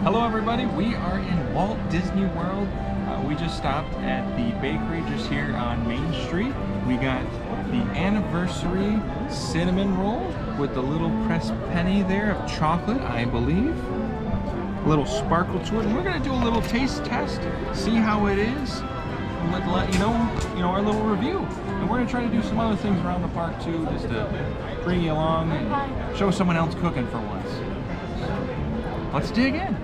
Hello everybody, we are in Walt Disney World. We just stopped at the bakery just here on Main Street. We got the anniversary cinnamon roll with the little pressed penny there of chocolate, I believe. A little sparkle to it, and we're gonna do a little taste test, see how it is, and let you know our little review. And we're gonna try to do some other things around the park too, just to bring you along and show someone else cooking for once. Let's dig in.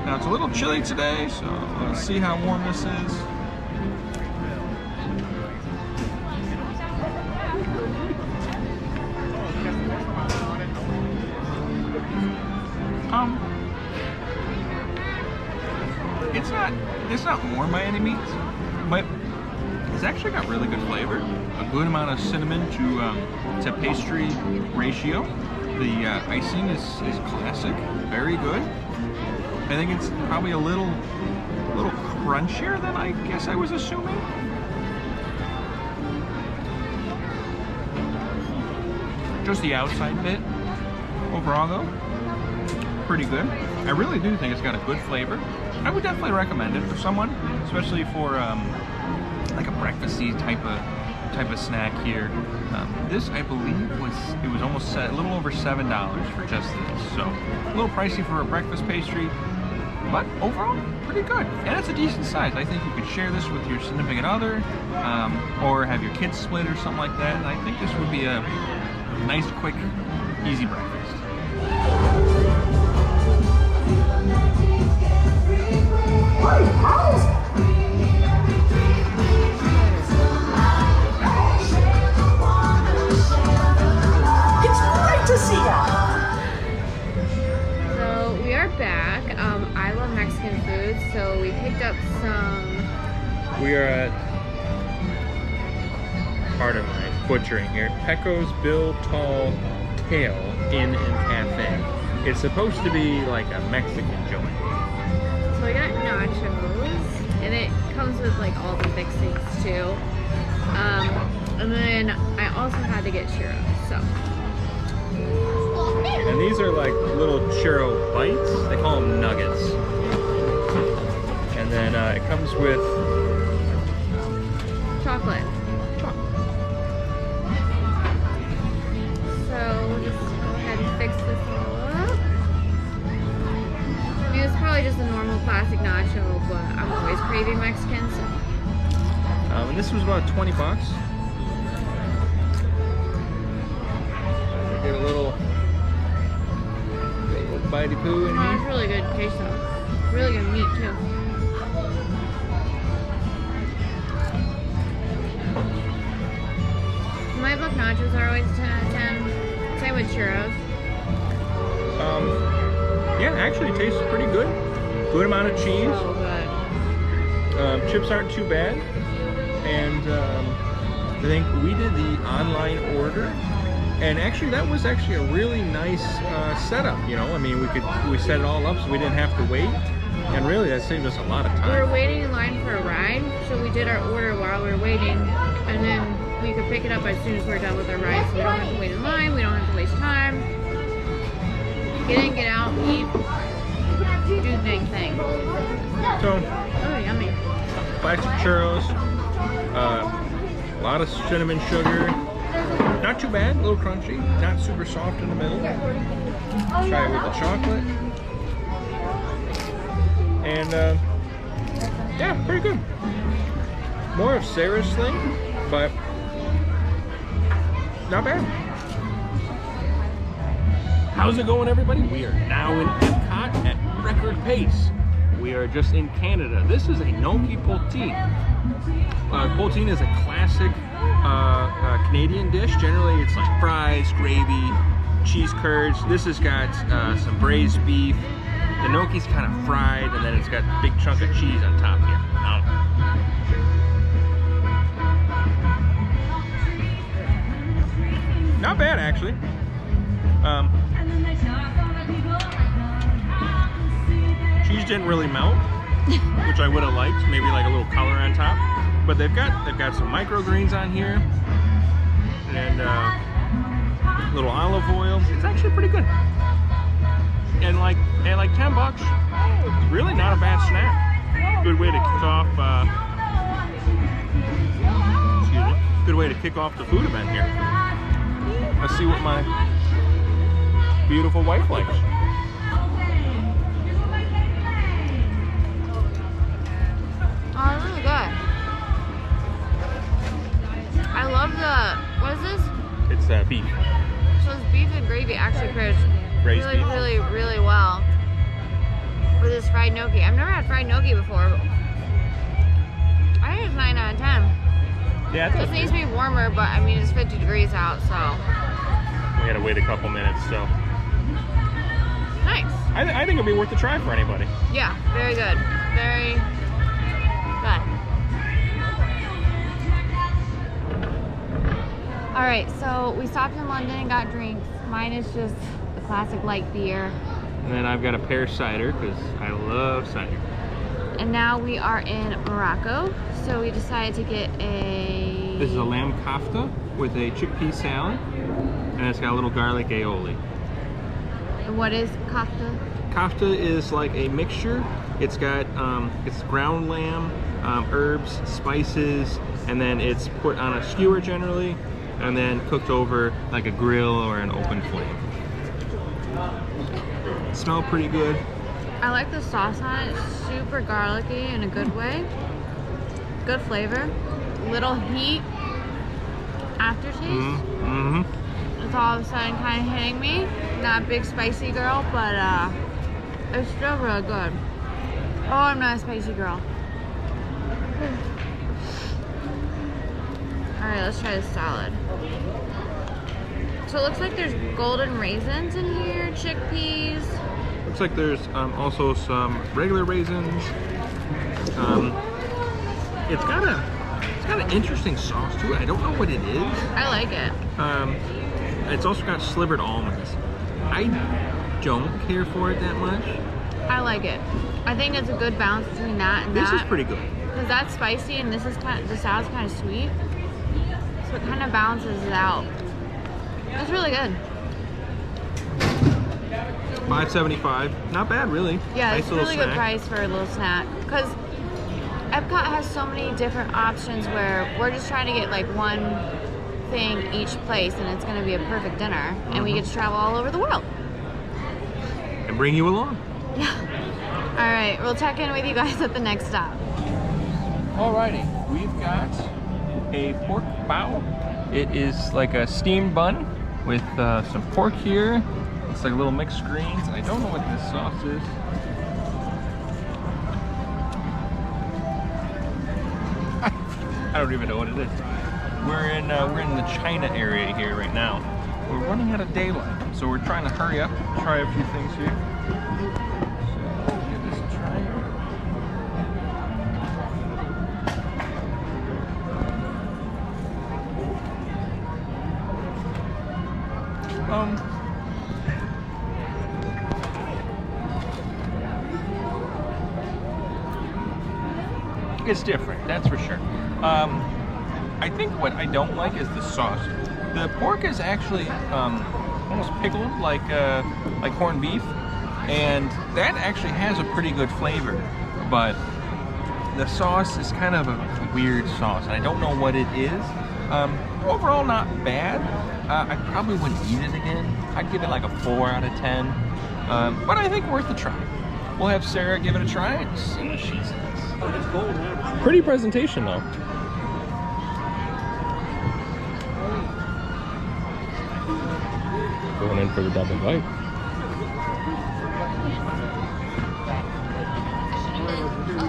Now it's a little chilly today, so let's see how warm this is. It's not warm by any means, but it's actually got really good flavor. A good amount of cinnamon to pastry ratio. The icing is classic, very good. I think it's probably a little crunchier than I guess I was assuming. Just the outside bit. Overall though, pretty good. I really do think it's got a good flavor. I would definitely recommend it for someone, especially for like a breakfasty type of snack here. This, I believe, was almost a little over $7 for just this, so a little pricey for a breakfast pastry, but overall pretty good. And it's a decent size. I think you could share this with your significant other, or have your kids split or something like that. And I think this would be a nice, quick, easy breakfast. So we are back. I love Mexican food, so we picked up some. We are at, pardon my butchering here, Pecco's Bill Tall Tale Inn and Cafe. It's supposed to be like a Mexican joint. So I got nachos, and it comes with like all the fixings too. And then I also had to get churros. So. And these are like little churro bites. They call them nuggets. And then it comes with chocolate. So we'll just go ahead and fix this all up. I mean, it's probably just a normal classic nacho, but I'm always craving Mexican, so. And this was about 20 bucks. Get a little bitey poo in here. It's really good queso. Really good meat too. My book nachos are always 10 out of 10. Same with churros. Yeah, actually it tastes pretty good. Good amount of cheese. So good. Chips aren't too bad. And I think we did the online order. And actually, that was actually a really nice setup. You know, I mean, we set it all up so we didn't have to wait, and really that saved us a lot of time. We were waiting in line for a ride, so we did our order while we were waiting, and then we could pick it up as soon as we're done with our ride. So we don't have to wait in line. We don't have to waste time. Get in, get out, eat, do the dang thing. So, Oh, yummy. classic churros, a lot of cinnamon sugar. Not too bad, a little crunchy, not super soft in the middle. Try it with the chocolate. And yeah, pretty good. More of Sarah's thing, but not bad. How's it going, everybody? We are now in Epcot at record pace. We are just in Canada. This is a gnocchi poutine. Poutine is a classic Canadian dish. Generally, it's like fries, gravy, cheese curds. This has got some braised beef. The gnocchi's kind of fried, and then it's got a big chunk of cheese on top here. Not bad, actually. Cheese didn't really melt, which I would have liked. Maybe like a little color on top. But they've got some microgreens on here, and little olive oil. It's actually pretty good. And like at like $10, really not a bad snack. Good way to kick off. Excuse me. Good way to kick off the food event here. Let's see what my beautiful wife likes. Oh, it's really good. I love the, what is this? It's beef. So this beef and gravy actually pairs Braised really, beef. really well with this fried gnocchi. I've never had fried gnocchi before. But I think it's 9 out of 10. Yeah, This needs to be warmer, but I mean, it's 50 degrees out, so. we gotta wait a couple minutes, so. Nice. I think it'll be worth a try for anybody. Yeah, very good. Very good. All right, so we stopped in London and got drinks. Mine is just the classic light beer. And then I've got a pear cider because I love cider. And now we are in Morocco, so we decided to get a... This is a lamb kofta with a chickpea salad, and it's got a little garlic aioli. And what is kofta? Kofta is like a mixture. It's got it's ground lamb, herbs, spices, and then it's put on a skewer generally, and then cooked over like a grill or an open flame. It smells pretty good. I like the sauce on it. It's super garlicky in a good way. Good flavor. Little heat aftertaste. Mm-hmm. It's all of a sudden kind of hitting me. Not a big spicy girl, but it's still really good. Oh, I'm not a spicy girl. Alright, let's try the salad. So it looks like there's golden raisins in here, chickpeas. Looks like there's also some regular raisins. It's got an interesting sauce to it. I don't know what it is. I like it. It's also got slivered almonds. I don't care for it that much. I like it. I think it's a good balance between that and that. This is pretty good. Because that's spicy and this is the salad's kind of sweet. So it kind of balances it out. It's really good. $5.75. Not bad, really. Yeah, nice it's a little really good snack. price for a little snack. Because Epcot has so many different options where we're just trying to get like one thing each place and it's going to be a perfect dinner. And we get to travel all over the world. And bring you along. Yeah. All right, we'll check in with you guys at the next stop. Alrighty, we've got a pork bao. It is like a steamed bun with some pork here. Looks like little mixed greens. I don't know what this sauce is. I don't even know what it is. We're in the China area here right now. We're running out of daylight, so we're trying to hurry up, try a few things here. So give this a try. It's different, that's for sure. I think what I don't like is the sauce. The pork is actually almost pickled like corned beef, and that actually has a pretty good flavor. But the sauce is kind of a weird sauce, and I don't know what it is. Overall, not bad. I probably wouldn't eat it again. I'd give it like a 4 out of 10. But I think worth a try. We'll have Sarah give it a try and see what she says. Pretty presentation though. Going in for the double bite.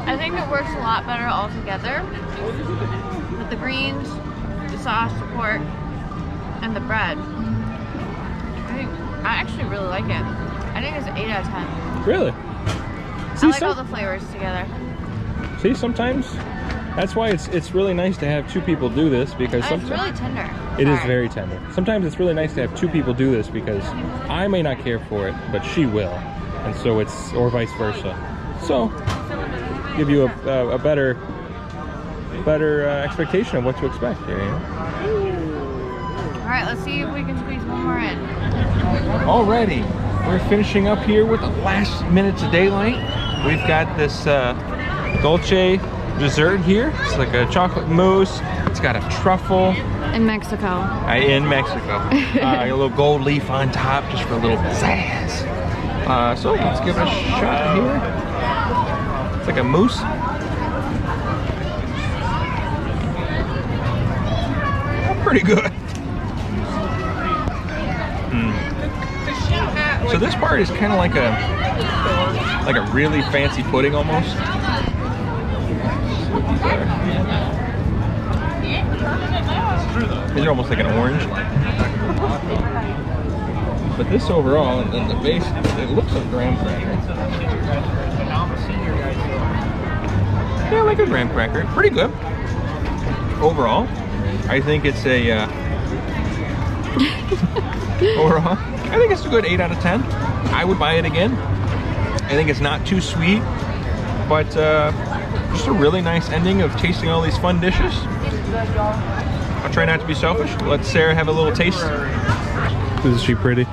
I think it works a lot better all together with the greens, the sauce, the pork, and the bread. I actually really like it. I think it's an 8 out of 10. Really? I like all the flavors together. See, sometimes that's why it's really nice to have two people do this, because It's really tender. it is very tender. Sometimes it's really nice to have two people do this because I may not care for it, but she will, and so or vice versa. So give you a better better expectation of what to expect here. You know? All right, let's see if we can squeeze one more in. Alrighty, we're finishing up here with the last minutes of daylight. We've got this dolce dessert here. It's like a chocolate mousse. It's got a truffle. In Mexico. In Mexico. A little gold leaf on top just for a little pizzazz. So let's give it a shot here. It's like a mousse. Pretty good. So this part is kind of like a really fancy pudding almost. These are almost like an orange. But this overall, and then the base, it looks like graham cracker. Yeah, like a graham cracker. Pretty good. Overall, I think it's a overall, I think it's a good 8 out of 10. I would buy it again. I think it's not too sweet, but just a really nice ending of tasting all these fun dishes. I'll try not to be selfish. Let Sarah have a little taste. Isn't she pretty?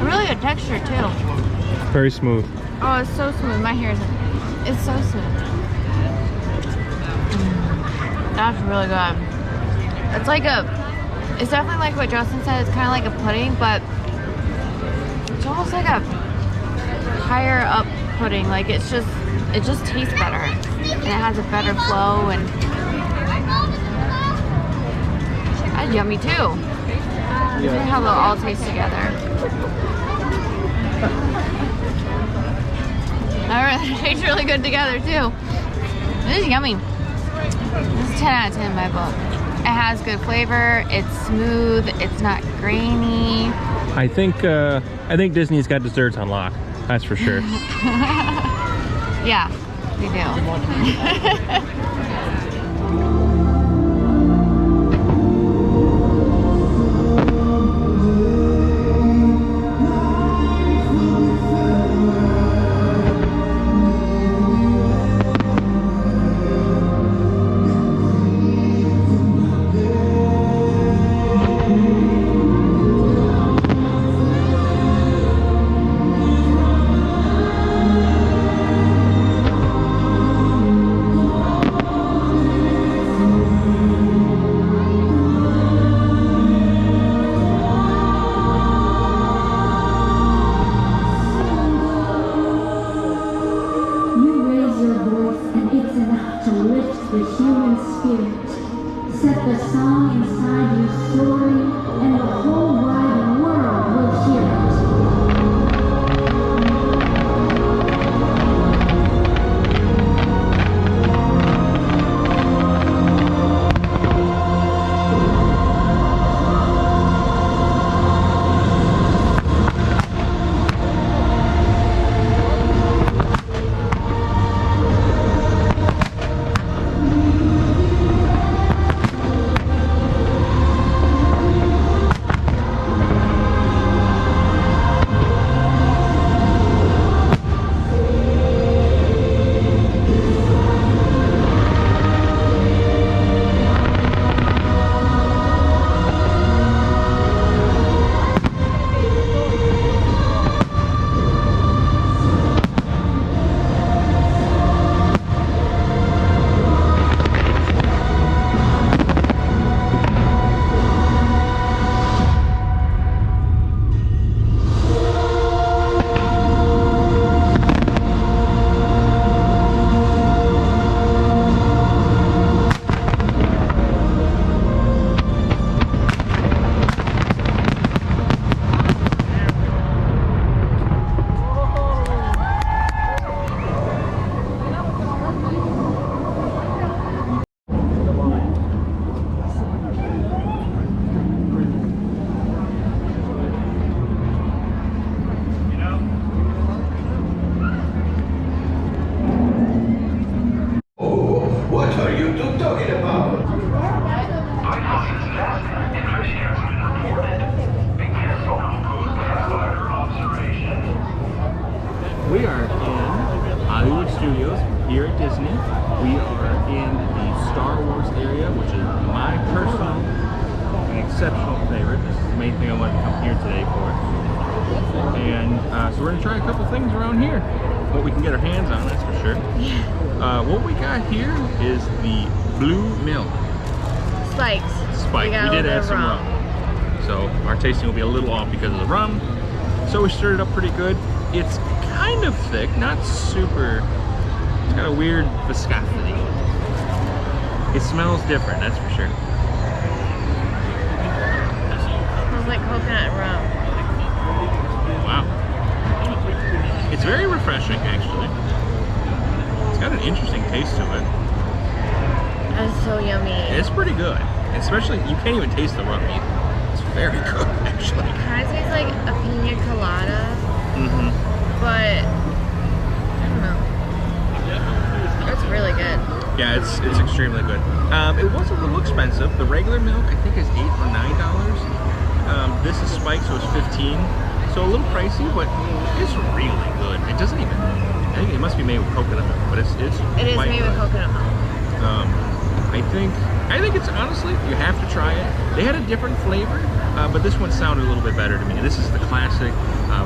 Really good texture too. Very smooth. Oh, it's so smooth. My hair isn't. It's so smooth. That's really good. It's like it's definitely like what Justin said. It's kind of like a pudding, but it's almost like a higher up pudding. Like it just tastes better, and it has a better flow, and that's yummy too. Yeah. See how they'll all taste together. Alright, it tastes really good together too. This is yummy. This is 10 out of 10 in my book. It has good flavor, it's smooth, it's not grainy. I think Disney's got desserts on lock. That's for sure. Yeah, we do. We are in Hollywood Studios here at Disney. We are in the Star Wars area, which is my personal and exceptional favorite. This is the main thing I wanted to come here today for. And so we're gonna try a couple things around here. What we can get our hands on, that's for sure. Yeah. What we got here is the blue milk. Spikes. We did add some rum. So our tasting will be a little off because of the rum. So we stirred it up pretty good. It's kind of thick, not super. It's got a weird viscosity. It smells different, that's for sure. Smells like coconut and rum. Wow. It's very refreshing, actually. It's got an interesting taste to it. That's so yummy. It's pretty good. Especially, you can't even taste the rum either. It's very good, actually. It kind of tastes like a pina colada. Mm-hmm. But I don't know. It's really good. Yeah, it's extremely good. It was a little expensive. The regular milk I think is $8 or $9. This is spiked, so it's $15. So a little pricey, but it's really good. It doesn't even. I think it must be made with coconut milk, but it is made good. with coconut milk. I think it's honestly, you have to try it. They had a different flavor, but this one sounded a little bit better to me. This is the classic.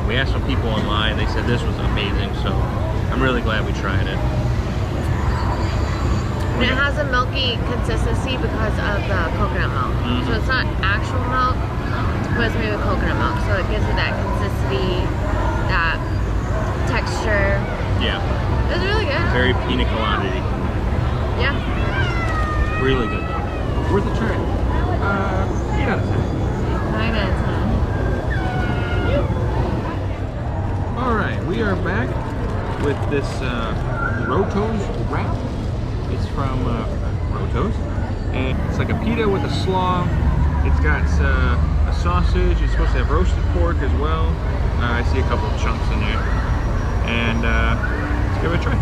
We asked some people online, they said this was amazing, so I'm really glad we tried it. And it has a milky consistency because of the coconut milk. Mm-hmm. So it's not actual milk, but it's made with coconut milk. So it gives it that consistency, that texture. Yeah. It's really good. Very pina colada-y. Yeah. Really good though. Worth a try. 8 out of 10. 9 out of 10. Alright, we are back with this Roto's wrap. It's from Roto's. And it's like a pita with a slaw. It's got a sausage. It's supposed to have roasted pork as well. I see a couple of chunks in there. And let's give it a try.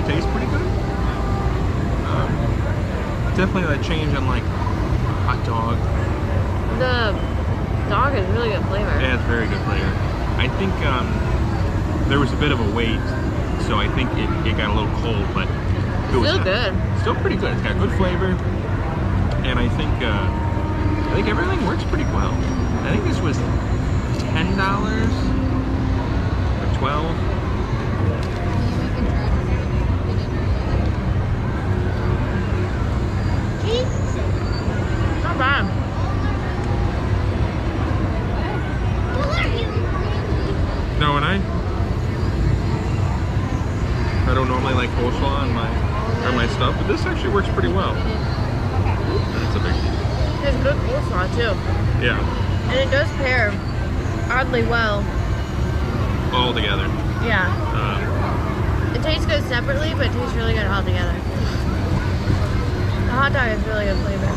Tastes pretty good. Definitely a change on like hot dog. The dog is really good flavor. Yeah, it's very good flavor. I think there was a bit of a wait, so I think it got a little cold, but it was still good. Still pretty good. It's got good flavor, and I think everything works pretty well. I think this was $10 or $12. Not bad. No, and I don't normally like coleslaw on my stuff, but this actually works pretty well. That's a big. It's good coleslaw too. Yeah. And it does pair oddly well. All together. Yeah. It tastes good separately, but it tastes really good all together. The hot dog is really good flavor.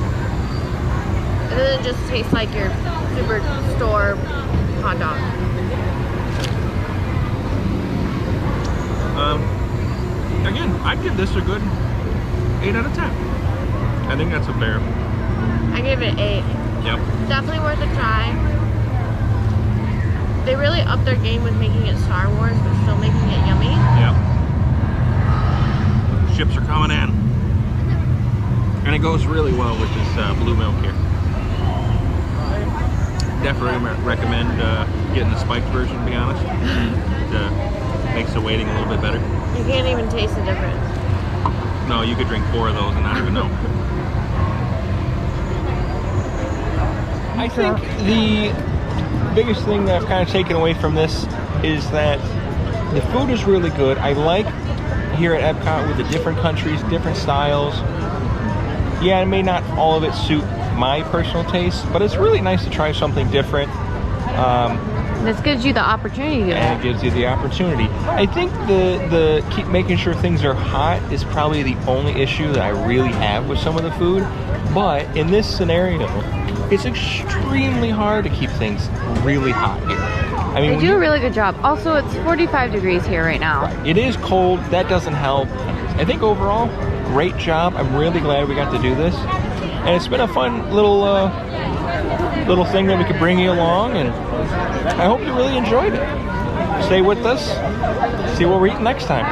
It doesn't just taste like your super store hot dog. Again, I'd give this a good 8 out of 10. I think that's a fair. I give it 8. Yep. Definitely worth a try. They really upped their game with making it Star Wars, but still making it yummy. Yep. Ships are coming in. And it goes really well with this blue milk here. Definitely recommend getting the spiked version, to be honest. It makes the waiting a little bit better. You can't even taste the difference. No, you could drink 4 of those and not even know. I think the biggest thing that I've kind of taken away from this is that the food is really good. I like here at Epcot with the different countries, different styles. Yeah, it may not all of it suit my personal taste, but it's really nice to try something different. This gives you the opportunity to. And it gives you the opportunity. I think the keep making sure things are hot is probably the only issue that I really have with some of the food. But in this scenario, it's extremely hard to keep things really hot here. I mean, They when do a you- really good job. Also, it's 45 degrees here right now. It is cold. That doesn't help. I think overall, great job. I'm really glad we got to do this, and it's been a fun little little thing that we could bring you along. And I hope you really enjoyed it. Stay with us. See what we're eating next time.